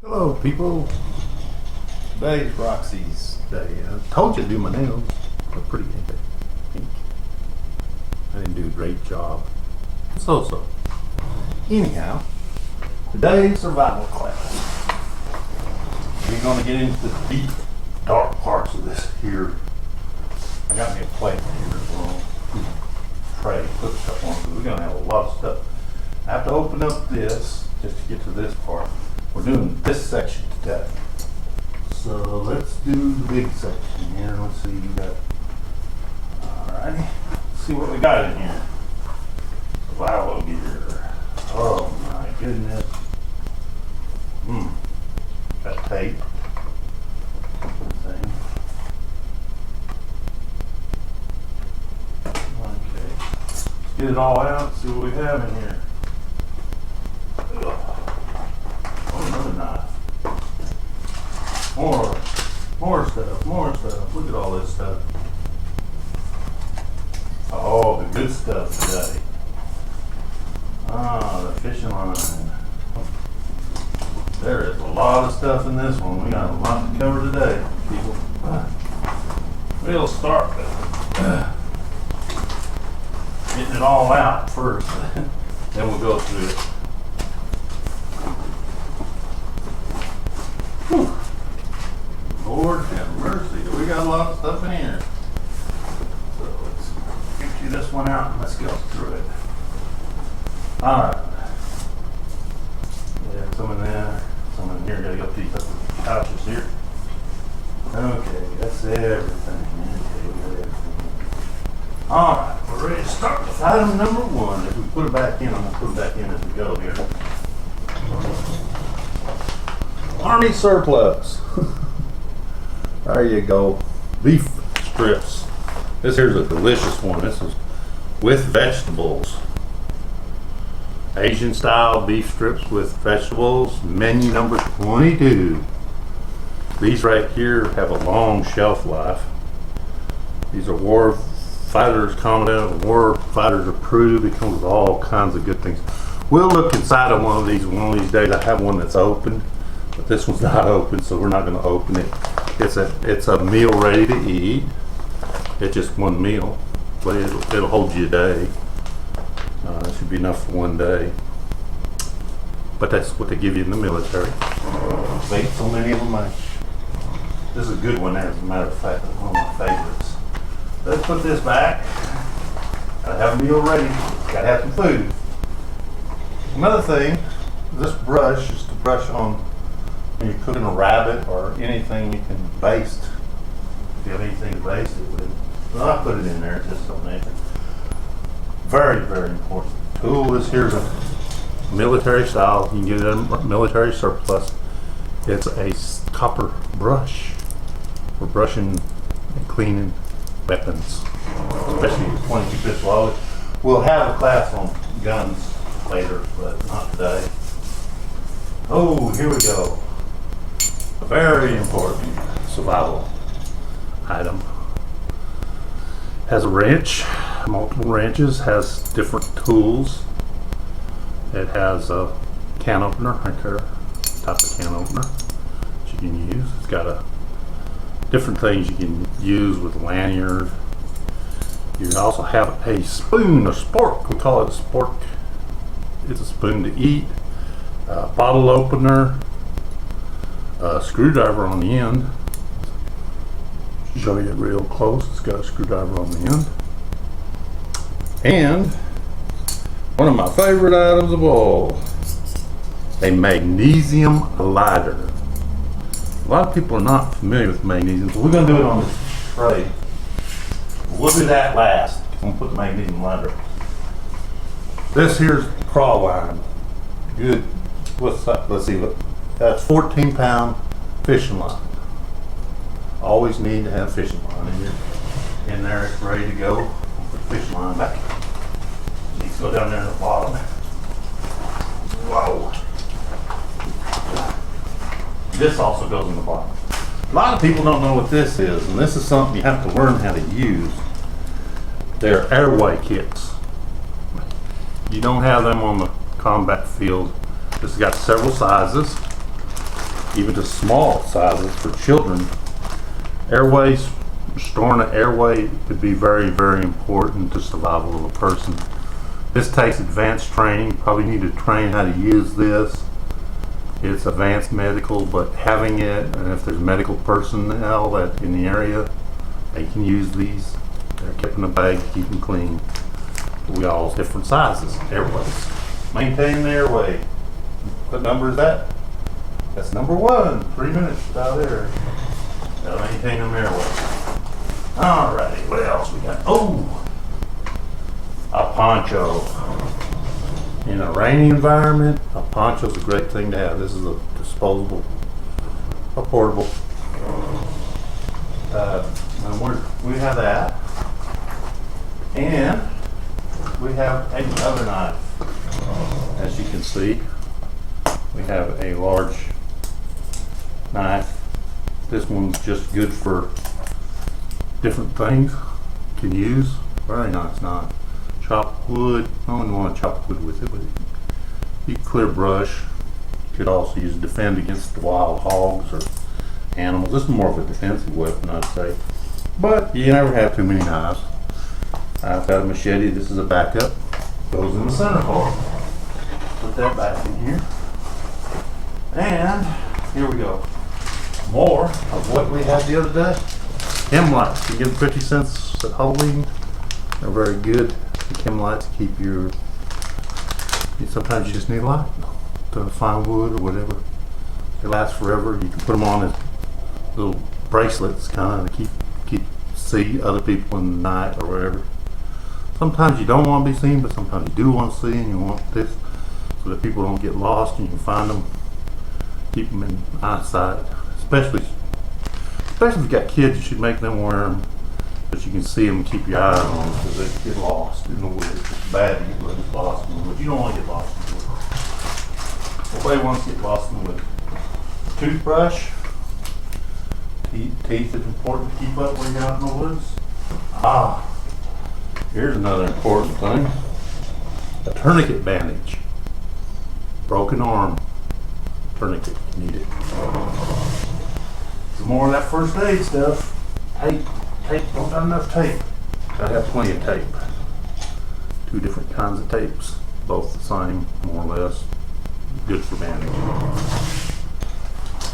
Hello people, today's Roxy's day. I told you to do my nails, they're pretty pink. I didn't do a great job. So. Anyhow, today's survival class. We're going to get into the deep, dark parts of this here. I got me a plate here, a little tray, put stuff on, because we're going to have a lot of stuff. I have to open up this just to get to this part. We're doing this section today. So let's do the big section here. Let's see, we got, alrighty. Let's see what we got in here. Survival gear. Oh my goodness. Got tape. Thing. Okay. Let's get it all out, see what we have in here. Another knife. More stuff. Look at all this stuff. Oh, the good stuff today. The fishing line. There is a lot of stuff in this one. We got a lot to cover today, people. We'll start with getting it all out first. Then we'll go through it. Whew. Lord have mercy, we got a lot of stuff in here. So let's empty this one out and let's go through it. Alright. Yeah, some in there, some in here. Gotta go pick up the pouches here. Okay, that's everything. Okay, we got everything. Alright, we're ready to start with item number one. If we put it back in, I'm going to put it back in as we go here. Army surplus. There you go. Beef strips. This here's a delicious one. This is with vegetables. Asian style beef strips with vegetables. Menu number 22. These right here have a long shelf life. These are war fighters commandant, war fighters approved. It comes with all kinds of good things. We'll look inside of one of these days. I have one that's open. But this one's not open, so we're not going to open it. It's a meal ready to eat. It's just one meal, but it'll hold you a day. It should be enough for one day. But that's what they give you in the military. They eat so many of them. This is a good one, as a matter of fact. It's one of my favorites. Let's put this back. Gotta have a meal ready. Gotta have some food. Another thing, this brush is to brush on when you're cooking a rabbit or anything you can baste. If you have anything to baste it with. Well, I put it in there just so anything. Very, very important tool. This here's a military style. You can get it in a military surplus. It's a copper brush for brushing and cleaning weapons, especially 22 pistol. We'll have a class on guns later, but not today. Oh, here we go. A very important survival item. Has a wrench, multiple wrenches, has different tools. It has a can opener right there, type of can opener that you can use. It's got different things you can use with lanyard. You also have a spoon, a spork. We call it a spork. It's a spoon to eat. Bottle opener. A screwdriver on the end. Show you it real close. It's got a screwdriver on the end. And one of my favorite items of all, a magnesium lighter. A lot of people are not familiar with magnesium, so we're going to do it on this tray. We'll do that last. I'm going to put the magnesium lighter. This here's crawl line. Good. What's that? Let's see. That's 14-pound fishing line. Always need to have fishing line in there. It's ready to go. Put the fishing line back. Needs to go down there at the bottom. Whoa. This also goes in the bottom. A lot of people don't know what this is, and this is something you have to learn how to use. They're airway kits. You don't have them on the combat field. This has got several sizes. even to small sizes for children. Airways, restoring an airway could be very, very important to survival of a person. This takes advanced training. You probably need to train how to use this. It's advanced medical, but having it, and if there's medical personnel that in the area, they can use these. They're kept in a bag to keep them clean. We all have different sizes, airways. Maintain the airway. What number is that? That's number 1. 3 minutes without air. Gotta maintain them airways. Alrighty, what else we got? Oh, a poncho. In a rainy environment, a poncho is a great thing to have. This is a disposable, a portable. We have that, and we have another knife. As you can see, we have a large knife. This one's just good for different things you can use. Very nice knife. Chop wood. I don't want to chop wood with it, but you can clear brush. You could also use it to defend against wild hogs or animals. This is more of a defensive weapon, I'd say. But you never have too many knives. I've got a machete. This is a backup. Goes in the center hole. Put that back in here. And here we go. More of what we had the other day. Chem lights. You get 50 cents at Halloween. They're very good. The chem lights keep your. Sometimes you just need light to find wood or whatever. They last forever. You can put them on as little bracelets, kind of to see other people in the night or whatever. Sometimes you don't want to be seen, but sometimes you do want to see, and you want this so that people don't get lost and you can find them. Keep them in eyesight, especially if you've got kids. You should make them wear them, but you can see them and keep your eye on them because they get lost in the woods. It's bad to get lost in the woods. You don't want to get lost in the woods. Nobody wants to get lost in the woods. Toothbrush. Teeth is important to keep up when you're out in the woods. Here's another important thing. A tourniquet bandage. Broken arm. Tourniquet. You need it. Some more of that first aid stuff. Tape. Don't got enough tape. Gotta have plenty of tape. 2 different kinds of tapes. Both the same, more or less. Good for bandaging.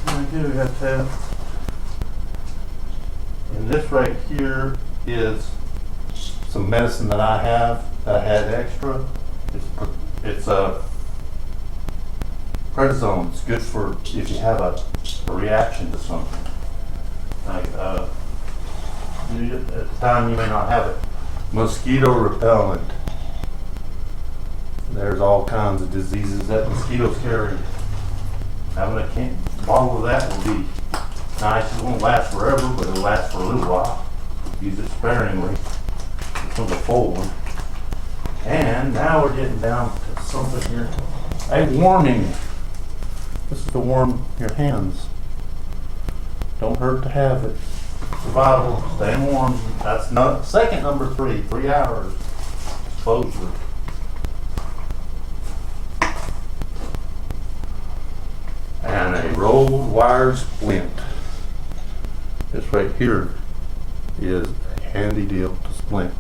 I do have tape. And this right here is some medicine that I have that I had extra. It's a prednisone. It's good for if you have a reaction to something. Like at the time you may not have it. Mosquito repellent. There's all kinds of diseases that mosquitoes carry. Having a bottle of that will be nice. It won't last forever, but it'll last for a little while. Use it sparingly. This one's a full one. And now we're getting down to something here. A warming. This is to warm your hands. Don't hurt to have it. Survival, staying warm. That's second number 3. 3 hours exposure. And a rolled wire splint. This right here is a handy deal to splint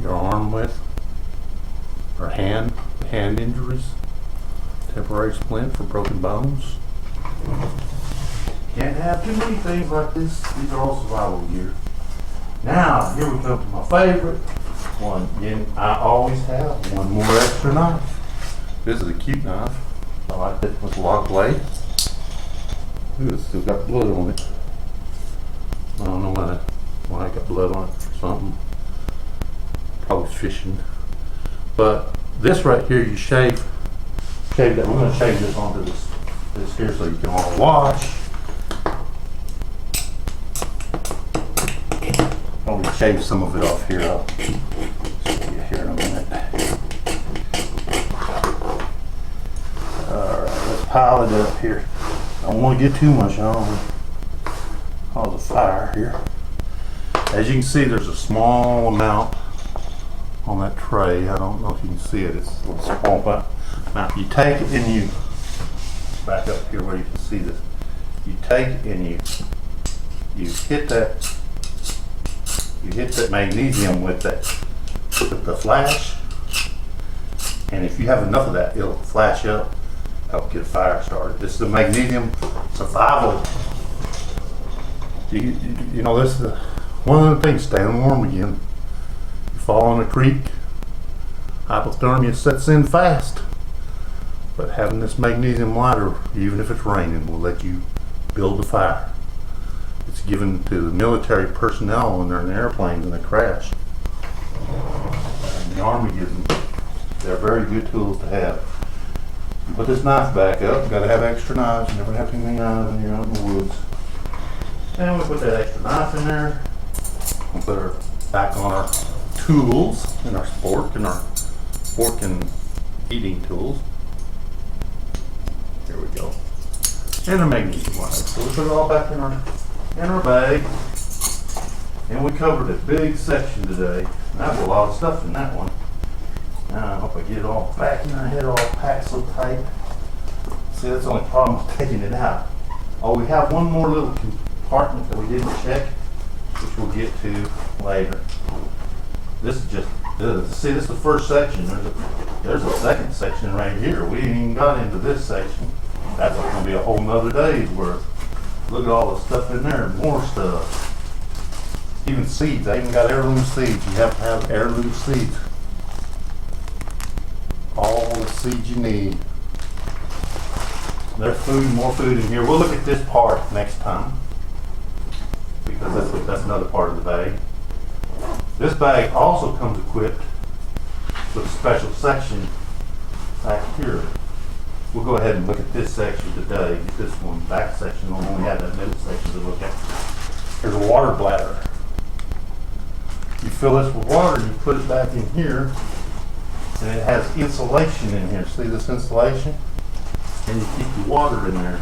your arm with, or hand injuries. Temporary splint for broken bones. Can't have too many things like this. These are all survival gear. Now, here we come to my favorite one. Again, I always have one more extra knife. This is a cute knife. I like it with a lock blade. Ooh, it's still got blood on it. I don't know why I got blood on it or something. Probably fishing. But this right here, you shave that. We're going to shave this onto this here so you can all wash. I'm going to shave some of it off here. I'll show you here in a minute. Alright, let's pile it up here. I don't want to get too much on. Cause a fire here. As you can see, there's a small amount on that tray. I don't know if you can see it. It's a little small amount. You take it and you back up here where you can see this. You take and you hit that magnesium with the flash, and if you have enough of that, it'll flash up, help get a fire started. This is the magnesium survival. You know, this is one of the things, staying warm again. You fall in a creek, hypothermia sets in fast. But having this magnesium lighter, even if it's raining, will let you build a fire. It's given to the military personnel when they're in airplanes and they crash. And the Army gives them. They're very good tools to have. You put this knife back up. You got to have extra knives. You never have too many knives when you're out in the woods. And we put that extra knife in there. We'll put her back on our tools and our fork and eating tools. There we go. And a magnesium lighter. So we put it all back in our bag. And we covered a big section today. And that was a lot of stuff in that one. Now I hope I get it all back in. I had it all packed so tight. See, that's the only problem with taking it out. Oh, we have one more little compartment that we didn't check, which we'll get to later. This is just, see, this is the first section. There's a second section right here. We ain't even got into this section. That's going to be a whole nother day's worth. Look at all the stuff in there, more stuff. Even seeds, I even got heirloom seeds. You have to have heirloom seeds. All the seeds you need. There's food, more food in here. We'll look at this part next time, because that's another part of the bag. This bag also comes equipped with a special section back here. We'll go ahead and look at this section today. Get this one back section. We'll only have that middle section to look at. There's a water bladder. You fill this with water and you put it back in here, and it has insulation in here. See this insulation? And you keep the water in there.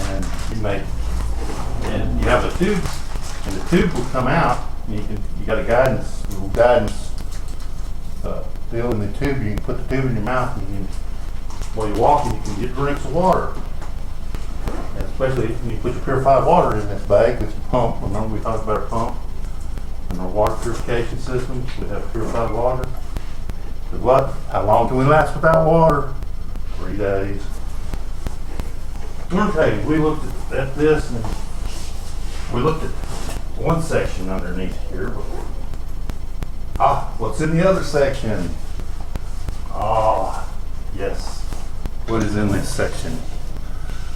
And you have a tube, and the tube will come out. And you got a little guidance deal in the tube. You can put the tube in your mouth, and while you're walking, you can get drinks of water. And especially when you put your purified water in this bag, this pump. Remember we talked about our pump and our water purification system. We have purified water. But what? How long can we last without water? 3 days. Okay, we looked at this, and we looked at one section underneath here. What's in the other section? Yes. What is in this section?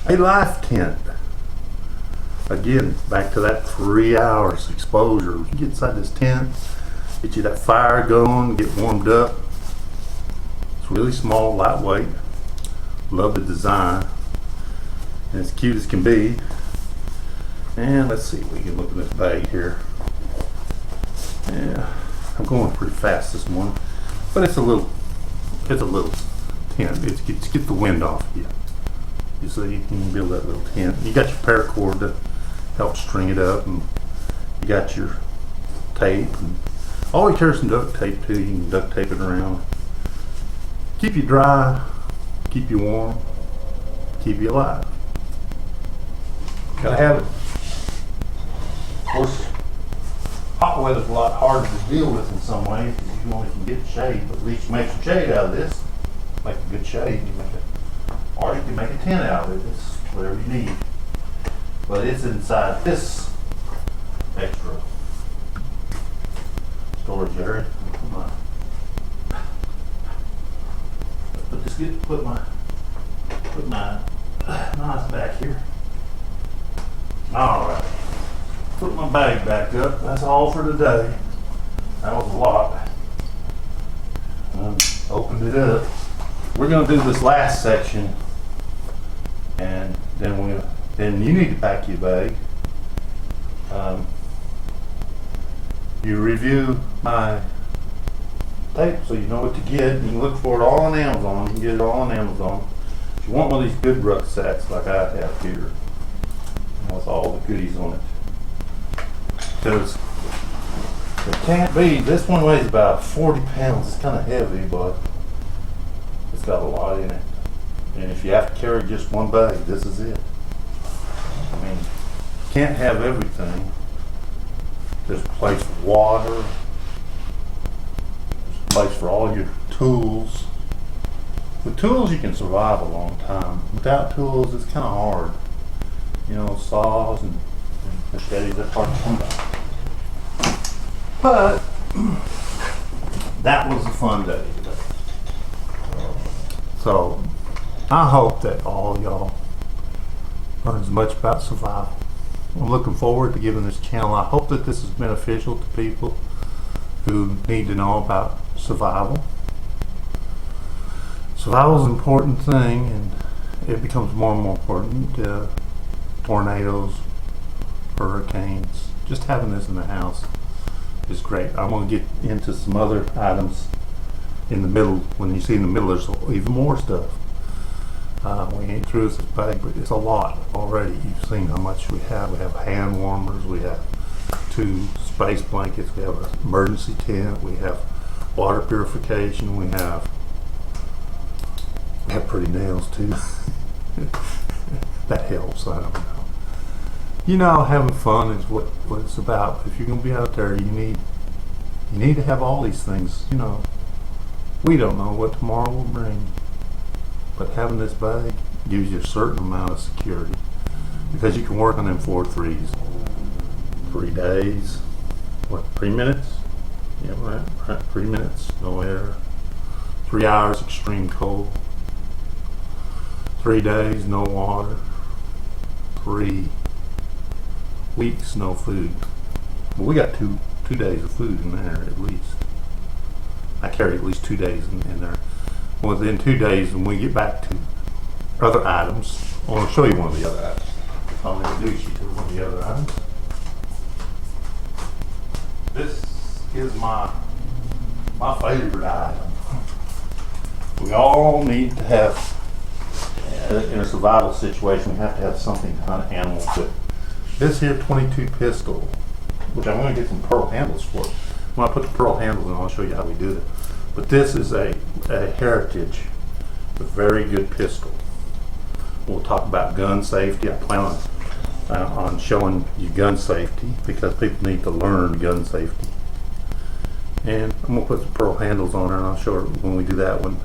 A life tent. Again, back to that 3 hours exposure. You get inside this tent, get you that fire going, get warmed up. It's really small, lightweight. Love the design. And it's cute as can be. And let's see, we can look at this bag here. Yeah, I'm going pretty fast this morning, but it's a little tent. It's get the wind off you. You see, you can build that little tent. You got your paracord to help string it up, and you got your tape. And always carry some duct tape too. You can duct tape it around. Keep you dry, keep you warm, keep you alive. Gotta have it. Of course, hot weather's a lot harder to deal with in some ways because you only can get shade, but at least you make some shade out of this. Make a good shade, or you can make a tent out of it. It's whatever you need. But it's inside this extra storage area. Put my knife back here. All right. Put my bag back up. That's all for today. That was a lot. Opened it up. We're going to do this last section, and then you need to pack your bag. You review my tape so you know what to get. You can look for it all on Amazon. You can get it all on Amazon. If you want one of these good rucksacks like I have here, with all the goodies on it. Because it can't be, this one weighs about 40 pounds. It's kind of heavy, but it's got a lot in it. And if you have to carry just one bag, this is it. I mean, can't have everything. There's a place for water. There's a place for all your tools. With tools, you can survive a long time. Without tools, it's kind of hard. You know, saws and machetes, that's hard to come by. But that was a fun day today. So I hope that all y'all learn as much about survival. I'm looking forward to giving this channel. I hope that this is beneficial to people who need to know about survival. Survival is an important thing, and it becomes more and more important. Tornadoes, hurricanes, just having this in the house is great. I'm going to get into some other items in the middle. When you see in the middle, there's even more stuff. We ain't through this bag, but it's a lot already. You've seen how much we have. We have hand warmers, we have 2 space blankets, we have an emergency tent, we have water purification, we have pretty nails too. That helps, I don't know. You know, having fun is what it's about. If you're going to be out there, you need to have all these things. You know, we don't know what tomorrow will bring, but having this bag gives you a certain amount of security, because you can work on them 4 3s. 3 days, what, 3 minutes? Yeah, right, 3 minutes, no air. 3 hours, extreme cold. 3 days, no water. 3 weeks, no food. But we got two days of food in there at least. I carry at least 2 days in there. Within 2 days, when we get back to other items, I want to show you one of the other items. I'll introduce you to one of the other items. This is my favorite item. We all need to have, in a survival situation, we have to have something to hunt animals with. This here 22 pistol, which I'm going to get some pearl handles for. When I put the pearl handles in, I'll show you how we do it. But this is a heritage, a very good pistol. We'll talk about gun safety. I plan on showing you gun safety, because people need to learn gun safety. And I'm going to put some pearl handles on it, and I'll show her when we do that one.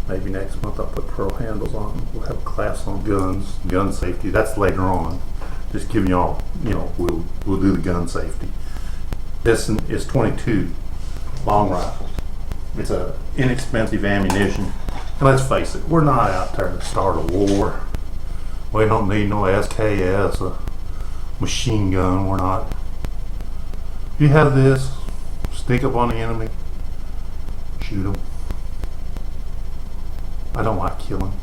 Maybe next month I'll put pearl handles on. We'll have a class on guns, gun safety. That's later on. Just giving y'all, you know, we'll do the gun safety. This is 22 long rifle. It's a inexpensive ammunition. And let's face it, we're not out there to start a war. We don't need no SKS, a machine gun. We're not. If you have this, sneak up on the enemy, shoot them. I don't like killing.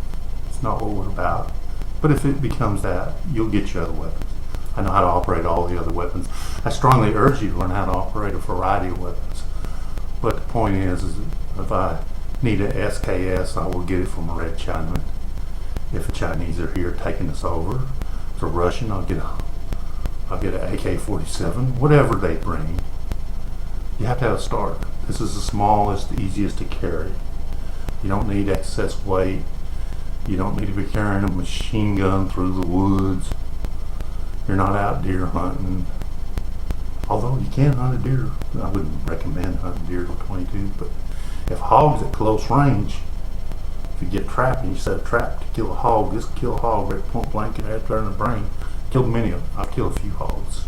It's not what we're about. But if it becomes that, you'll get your other weapons. I know how to operate all the other weapons. I strongly urge you to learn how to operate a variety of weapons. But the point is if I need a SKS, I will get it from a red Chinaman. If the Chinese are here taking us over, if they're Russian, I'll get an AK-47, whatever they bring. You have to have a start. This is the smallest, the easiest to carry. You don't need excess weight. You don't need to be carrying a machine gun through the woods. You're not out deer hunting. Although you can hunt a deer. I wouldn't recommend hunting deer with 22, but if hogs at close range, if you get trapped and you set a trap to kill a hog, just kill a hog right point blank and right there in the brain. Killed many of them. I've killed a few hogs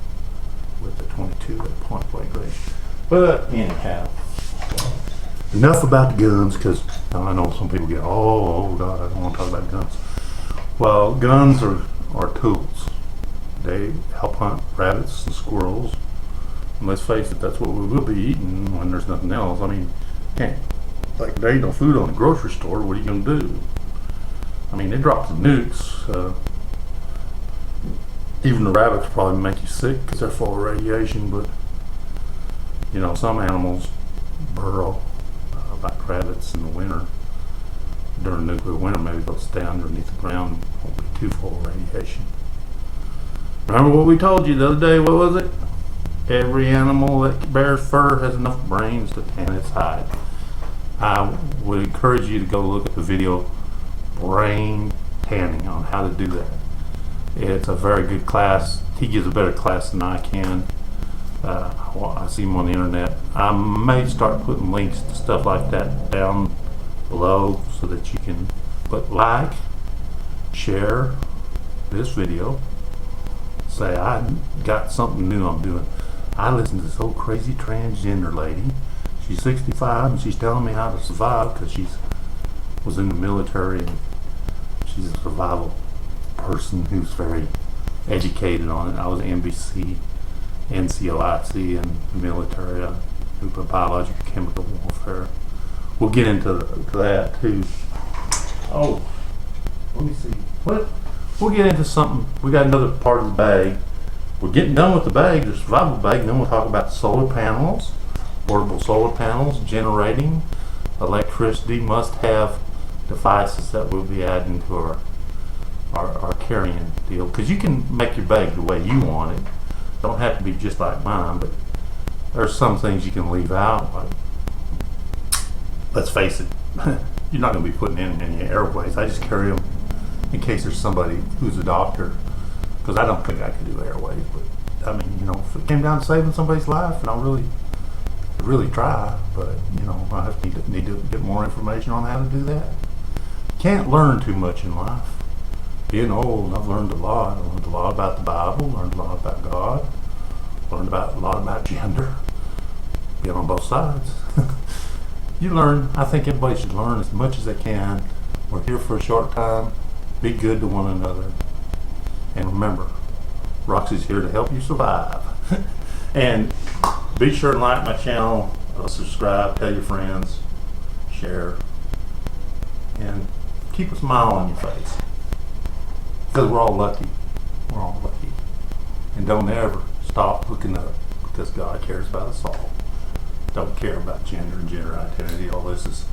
with the 22 at point blank range. But anyhow, enough about the guns, because I know some people get, oh God, I don't want to talk about guns. Well, guns are tools. They help hunt rabbits and squirrels. And let's face it, that's what we will be eating when there's nothing else. I mean, like there ain't no food on the grocery store. What are you going to do? I mean, they drop the nukes. Even the rabbits probably make you sick because they're full of radiation. But you know, some animals burrow, like rabbits in the winter. During nuclear winter, maybe they'll stay underneath the ground. Won't be too full of radiation. Remember what we told you the other day? What was it? Every animal that bears fur has enough brains to tan its hide. I would encourage you to go look at the video brain tanning on how to do that. It's a very good class. He gives a better class than I can. I see him on the internet. I may start putting links to stuff like that down below so that you can like, share this video, say I got something new I'm doing. I listen to this old crazy transgender lady. She's 65 and she's telling me how to survive because she was in the military and she's a survival person who's very educated on it. I was NBC, NCOIC, and military. I do biological chemical warfare. We'll get into that too. Oh, let me see. We'll get into something. We got another part of the bag. We're getting done with the bag, the survival bag, and then we'll talk about solar panels, portable solar panels, generating electricity, must-have devices that we'll be adding to our carrying deal. Because you can make your bag the way you want it. Don't have to be just like mine, but there's some things you can leave out. Like, let's face it, you're not going to be putting in any airways. I just carry them in case there's somebody who's a doctor, because I don't think I can do airways. But I mean, if it came down to saving somebody's life, and I'll really try, but I need to get more information on how to do that. Can't learn too much in life. Being old, I've learned a lot. I learned a lot about the Bible, learned a lot about God, learned a lot about gender. Being on both sides. You learn. I think everybody should learn as much as they can. We're here for a short time. Be good to one another. And remember, Roxy's here to help you survive. And be sure to like my channel, subscribe, tell your friends, share, and keep a smile on your face. Because we're all lucky. We're all lucky. And don't ever stop looking up, because God cares about us all. Don't care about gender and gender identity. All this is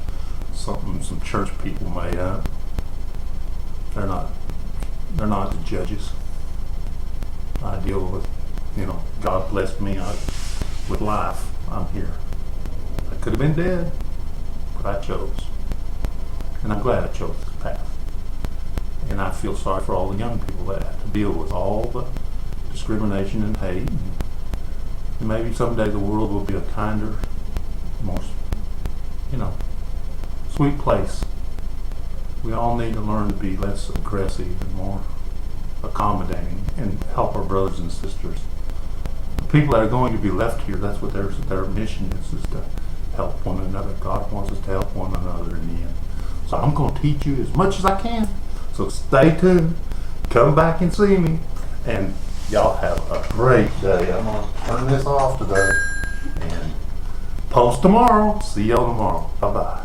something some church people made up. They're not the judges. I deal with, God blessed me with life. I'm here. I could have been dead, but I chose. And I'm glad I chose this path. And I feel sorry for all the young people that have to deal with all the discrimination and hate. And maybe someday the world will be a kinder, more, sweet place. We all need to learn to be less aggressive and more accommodating and help our brothers and sisters. The people that are going to be left here, that's what their mission is to help one another. God wants us to help one another in the end. So I'm going to teach you as much as I can. So stay tuned. Come back and see me. And y'all have a great day. I'm going to turn this off today and post tomorrow. See y'all tomorrow. Bye-bye.